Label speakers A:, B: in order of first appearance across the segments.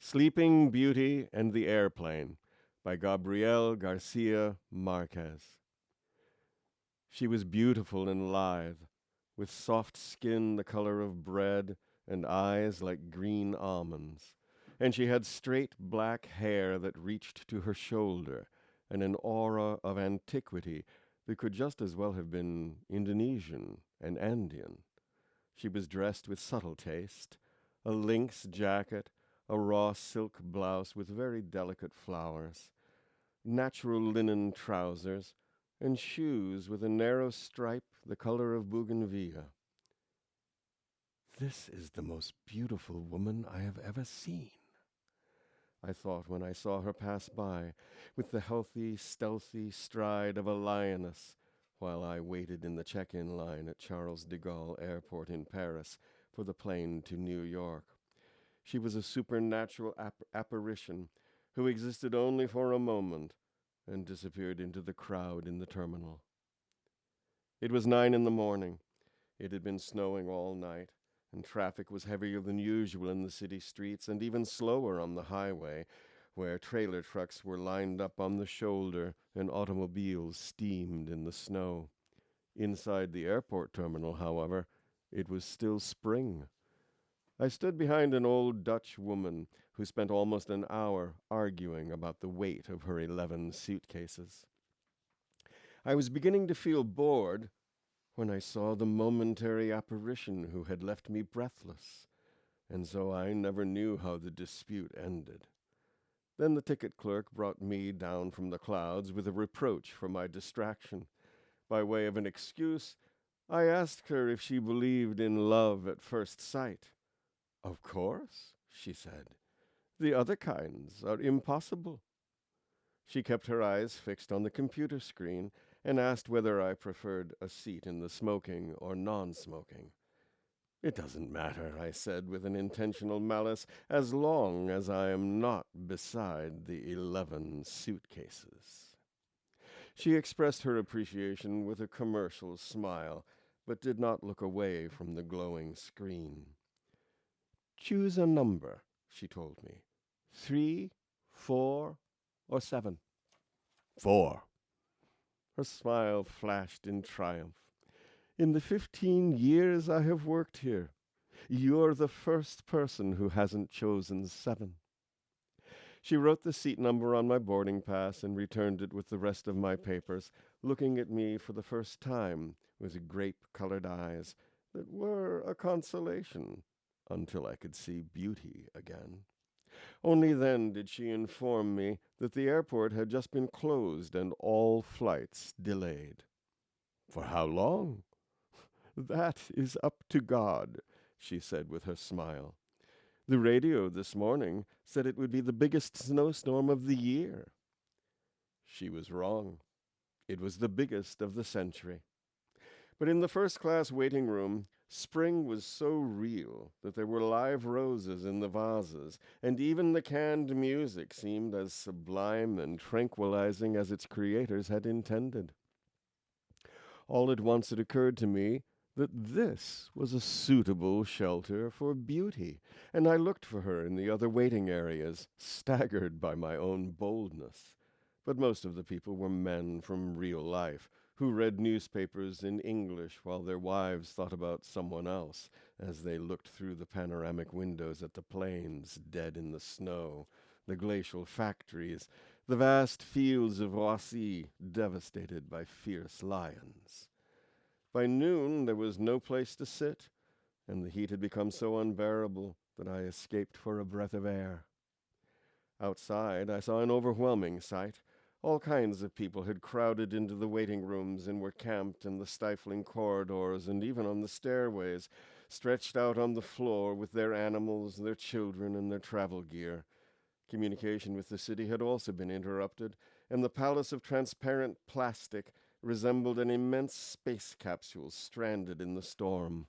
A: Sleeping Beauty and the Airplane by Gabriel Garcia Marquez. She was beautiful and lithe, with soft skin the color of bread and eyes like green almonds. And she had straight black hair that reached to her shoulder, and an aura of antiquity that could just as well have been Indonesian and Andean. She was dressed with subtle taste, a lynx jacket, a raw silk blouse with very delicate flowers, natural linen trousers, and shoes with a narrow stripe the color of bougainvillea. This is the most beautiful woman I have ever seen, I thought when I saw her pass by, with the healthy, stealthy stride of a lioness, while I waited in the check-in line at Charles de Gaulle Airport in Paris for the plane to New York. She was a supernatural apparition who existed only for a moment and disappeared into the crowd in the terminal. It was 9 in the morning. It had been snowing all night, and traffic was heavier than usual in the city streets and even slower on the highway, where trailer trucks were lined up on the shoulder and automobiles steamed in the snow. Inside the airport terminal, however, it was still spring. I stood behind an old Dutch woman who spent almost an hour arguing about the weight of her 11 suitcases. I was beginning to feel bored when I saw the momentary apparition who had left me breathless, and so I never knew how the dispute ended. Then the ticket clerk brought me down from the clouds with a reproach for my distraction. By way of an excuse, I asked her if she believed in love at first sight. "Of course," she said. "The other kinds are impossible." She kept her eyes fixed on the computer screen and asked whether I preferred a seat in the smoking or non-smoking. "It doesn't matter," I said with an intentional malice, "as long as I am not beside the 11 suitcases." She expressed her appreciation with a commercial smile, but did not look away from the glowing screen. "Choose a number," she told me. 3, 4, or 7. 4. Her smile flashed in triumph. "In the 15 years I have worked here, you're the first person who hasn't chosen 7. She wrote the seat number on my boarding pass and returned it with the rest of my papers, looking at me for the first time with grape-colored eyes that were a consolation until I could see beauty again. Only then did she inform me that the airport had just been closed and all flights delayed. "For how long?" "That is up to God," she said with her smile. "The radio this morning said it would be the biggest snowstorm of the year." She was wrong. It was the biggest of the century. But in the first-class waiting room, spring was so real that there were live roses in the vases, and even the canned music seemed as sublime and tranquilizing as its creators had intended. All at once it occurred to me that this was a suitable shelter for beauty, and I looked for her in the other waiting areas, staggered by my own boldness. But most of the people were men from real life, who read newspapers in English while their wives thought about someone else as they looked through the panoramic windows at the plains dead in the snow, the glacial factories, the vast fields of Roissy devastated by fierce lions. By noon there was no place to sit, and the heat had become so unbearable that I escaped for a breath of air. Outside I saw an overwhelming sight. All kinds of people had crowded into the waiting rooms and were camped in the stifling corridors and even on the stairways, stretched out on the floor with their animals, their children, and their travel gear. Communication with the city had also been interrupted, and the palace of transparent plastic resembled an immense space capsule stranded in the storm.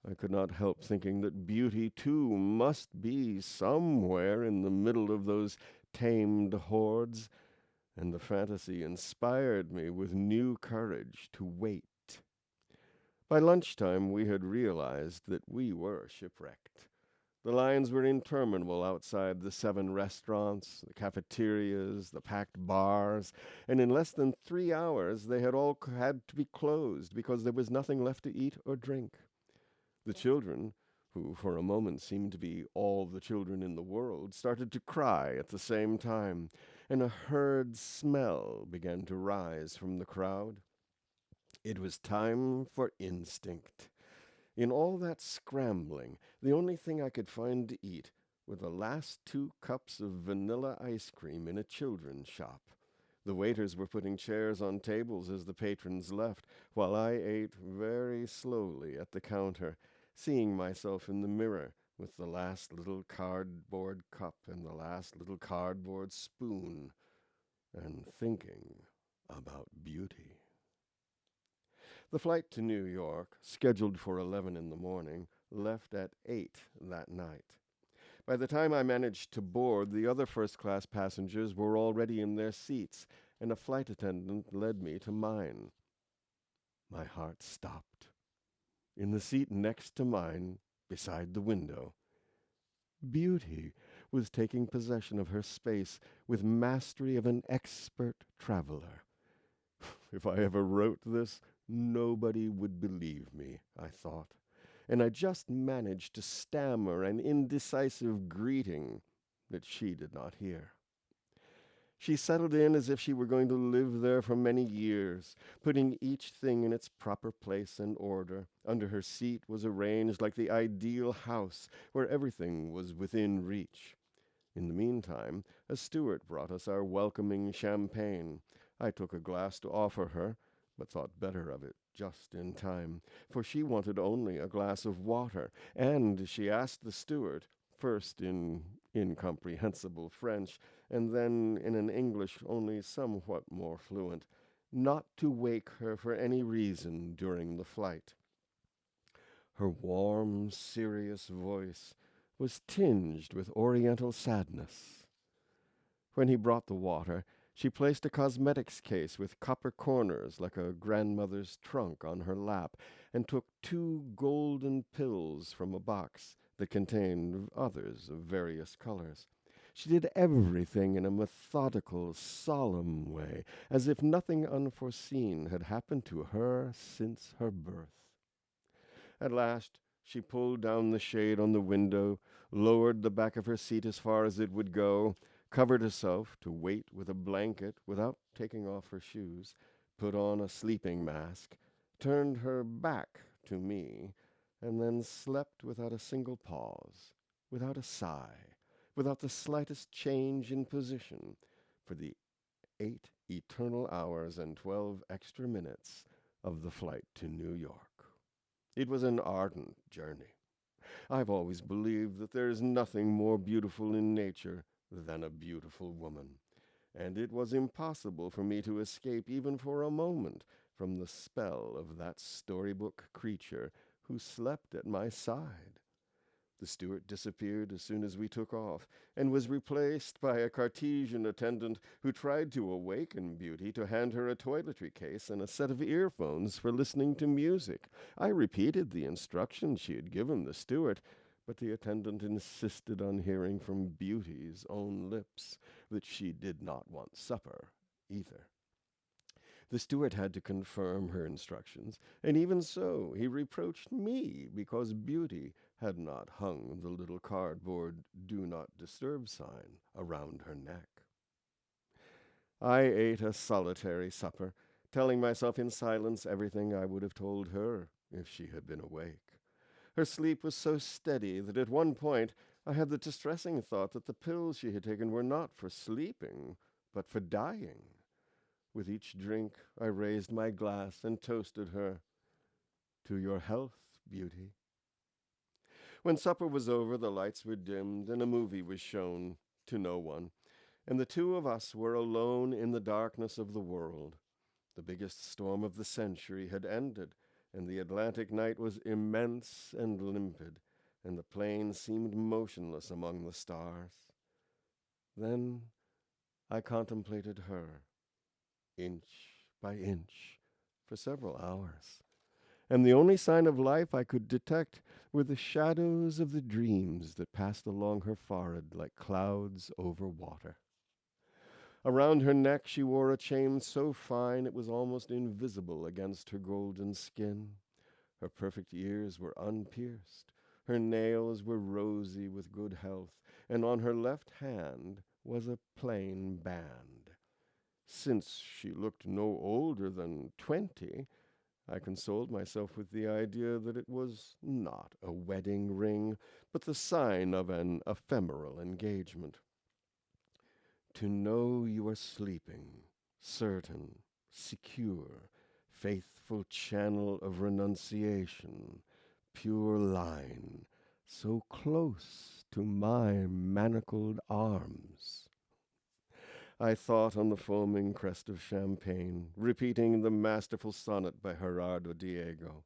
A: I could not help thinking that beauty, too, must be somewhere in the middle of those tamed hordes, and the fantasy inspired me with new courage to wait. By lunchtime we had realized that we were shipwrecked. The lines were interminable outside the 7 restaurants, the cafeterias, the packed bars, and in less than 3 hours they had all had to be closed because there was nothing left to eat or drink. The children, who for a moment seemed to be all the children in the world, started to cry at the same time, and a herd smell began to rise from the crowd. It was time for instinct. In all that scrambling, the only thing I could find to eat were the last 2 cups of vanilla ice cream in a children's shop. The waiters were putting chairs on tables as the patrons left, while I ate very slowly at the counter, seeing myself in the mirror with the last little cardboard cup and the last little cardboard spoon, and thinking about beauty. The flight to New York, scheduled for 11 in the morning, left at 8 that night. By the time I managed to board, the other first-class passengers were already in their seats, and a flight attendant led me to mine. My heart stopped. In the seat next to mine, beside the window, Beauty was taking possession of her space with mastery of an expert traveler. If I ever wrote this, nobody would believe me, I thought, and I just managed to stammer an indecisive greeting that she did not hear. She settled in as if she were going to live there for many years, putting each thing in its proper place and order. Under her seat was arranged like the ideal house, where everything was within reach. In the meantime, a steward brought us our welcoming champagne. I took a glass to offer her, but thought better of it just in time, for she wanted only a glass of water, and she asked the steward, first in incomprehensible French, and then in an English only somewhat more fluent, not to wake her for any reason during the flight. Her warm, serious voice was tinged with oriental sadness. When he brought the water, she placed a cosmetics case with copper corners like a grandmother's trunk on her lap, and took 2 golden pills from a box that contained others of various colors. She did everything in a methodical, solemn way, as if nothing unforeseen had happened to her since her birth. At last she pulled down the shade on the window, lowered the back of her seat as far as it would go, covered herself to wait with a blanket without taking off her shoes, put on a sleeping mask, turned her back to me, and then slept without a single pause, without a sigh, without the slightest change in position, for the 8 eternal hours and 12 extra minutes of the flight to New York. It was an ardent journey. I've always believed that there is nothing more beautiful in nature than a beautiful woman, and it was impossible for me to escape even for a moment from the spell of that storybook creature who slept at my side. The steward disappeared as soon as we took off, and was replaced by a Cartesian attendant who tried to awaken Beauty to hand her a toiletry case and a set of earphones for listening to music. I repeated the instructions she had given the steward, but the attendant insisted on hearing from Beauty's own lips that she did not want supper either. The steward had to confirm her instructions, and even so he reproached me because Beauty had not hung the little cardboard "Do Not Disturb" sign around her neck. I ate a solitary supper, telling myself in silence everything I would have told her if she had been awake. Her sleep was so steady that at one point I had the distressing thought that the pills she had taken were not for sleeping, but for dying. With each drink, I raised my glass and toasted her. To your health, Beauty. When supper was over, the lights were dimmed and a movie was shown to no one, and the 2 of us were alone in the darkness of the world. The biggest storm of the century had ended, and the Atlantic night was immense and limpid, and the plane seemed motionless among the stars. Then I contemplated her, inch by inch, for several hours, and the only sign of life I could detect were the shadows of the dreams that passed along her forehead like clouds over water. Around her neck she wore a chain so fine it was almost invisible against her golden skin. Her perfect ears were unpierced. Her nails were rosy with good health, and on her left hand was a plain band. Since she looked no older than 20, I consoled myself with the idea that it was not a wedding ring, but the sign of an ephemeral engagement. To know you are sleeping, certain, secure, faithful channel of renunciation, pure line, so close to my manacled arms. I thought on the foaming crest of champagne, repeating the masterful sonnet by Gerardo Diego.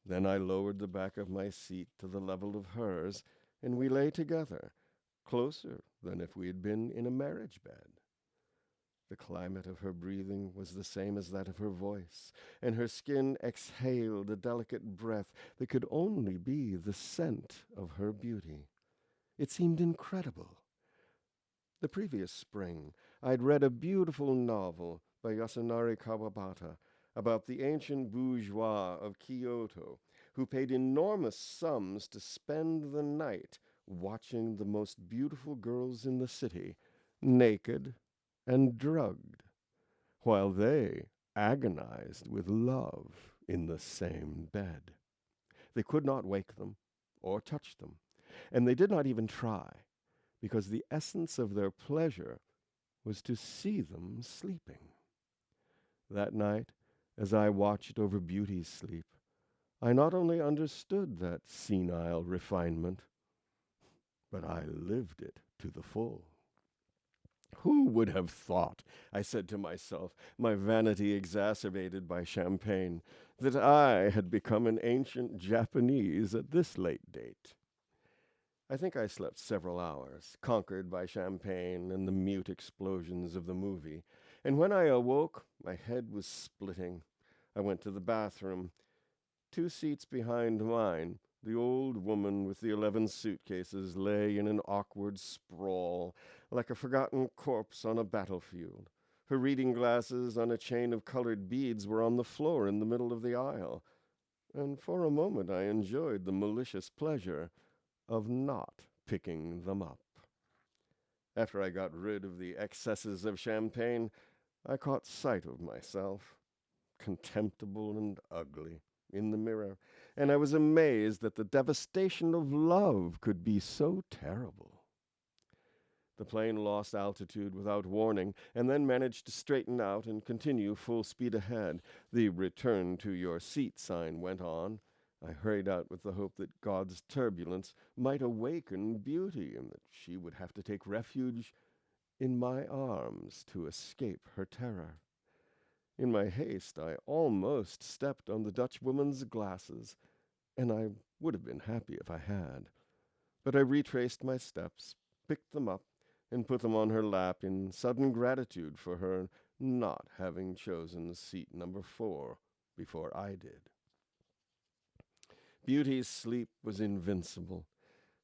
A: Then I lowered the back of my seat to the level of hers, and we lay together, closer than if we had been in a marriage bed. The climate of her breathing was the same as that of her voice, and her skin exhaled a delicate breath that could only be the scent of her beauty. It seemed incredible. The previous spring, I'd read a beautiful novel by Yasunari Kawabata about the ancient bourgeois of Kyoto who paid enormous sums to spend the night watching the most beautiful girls in the city, naked and drugged, while they agonized with love in the same bed. They could not wake them or touch them, and they did not even try, because the essence of their pleasure was to see them sleeping. That night, as I watched over Beauty's sleep, I not only understood that senile refinement, but I lived it to the full. Who would have thought, I said to myself, my vanity exacerbated by champagne, that I had become an ancient Japanese at this late date? I think I slept several hours, conquered by champagne and the mute explosions of the movie, and when I awoke, my head was splitting. I went to the bathroom. 2 seats behind mine, the old woman with the 11 suitcases lay in an awkward sprawl, like a forgotten corpse on a battlefield. Her reading glasses on a chain of colored beads were on the floor in the middle of the aisle, and for a moment I enjoyed the malicious pleasure of not picking them up. After I got rid of the excesses of champagne, I caught sight of myself, contemptible and ugly, in the mirror, and I was amazed that the devastation of love could be so terrible. The plane lost altitude without warning, and then managed to straighten out and continue full speed ahead. The "return to your seat" sign went on. I hurried out with the hope that God's turbulence might awaken Beauty, and that she would have to take refuge in my arms to escape her terror. In my haste, I almost stepped on the Dutch woman's glasses, and I would have been happy if I had. But I retraced my steps, picked them up, and put them on her lap in sudden gratitude for her not having chosen seat number 4 before I did. Beauty's sleep was invincible.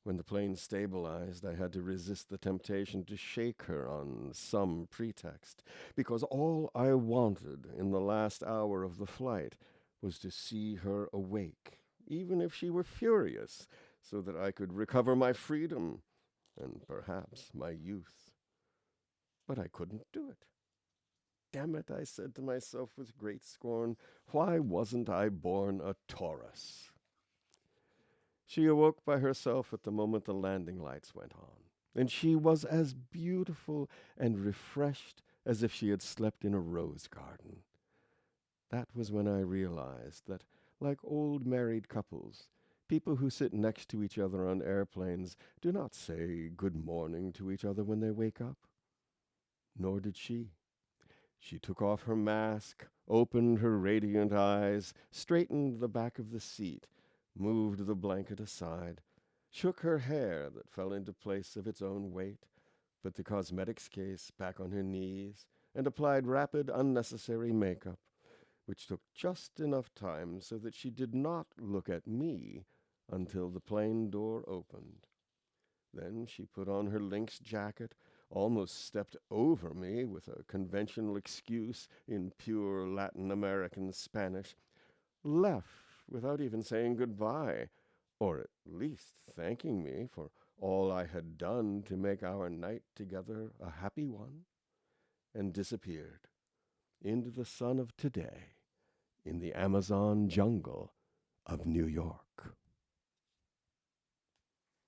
A: When the plane stabilized, I had to resist the temptation to shake her on some pretext, because all I wanted in the last hour of the flight was to see her awake, even if she were furious, so that I could recover my freedom and perhaps my youth. But I couldn't do it. Damn it, I said to myself with great scorn, why wasn't I born a Taurus? She awoke by herself at the moment the landing lights went on, and she was as beautiful and refreshed as if she had slept in a rose garden. That was when I realized that, like old married couples, people who sit next to each other on airplanes do not say good morning to each other when they wake up. Nor did she. She took off her mask, opened her radiant eyes, straightened the back of the seat, moved the blanket aside, shook her hair that fell into place of its own weight, put the cosmetics case back on her knees, and applied rapid, unnecessary makeup. which took just enough time so that she did not look at me until the plane door opened. Then she put on her lynx jacket, almost stepped over me with a conventional excuse in pure Latin American Spanish, left without even saying goodbye, or at least thanking me for all I had done to make our night together a happy one, and disappeared into the sun of today in the Amazon jungle of New York.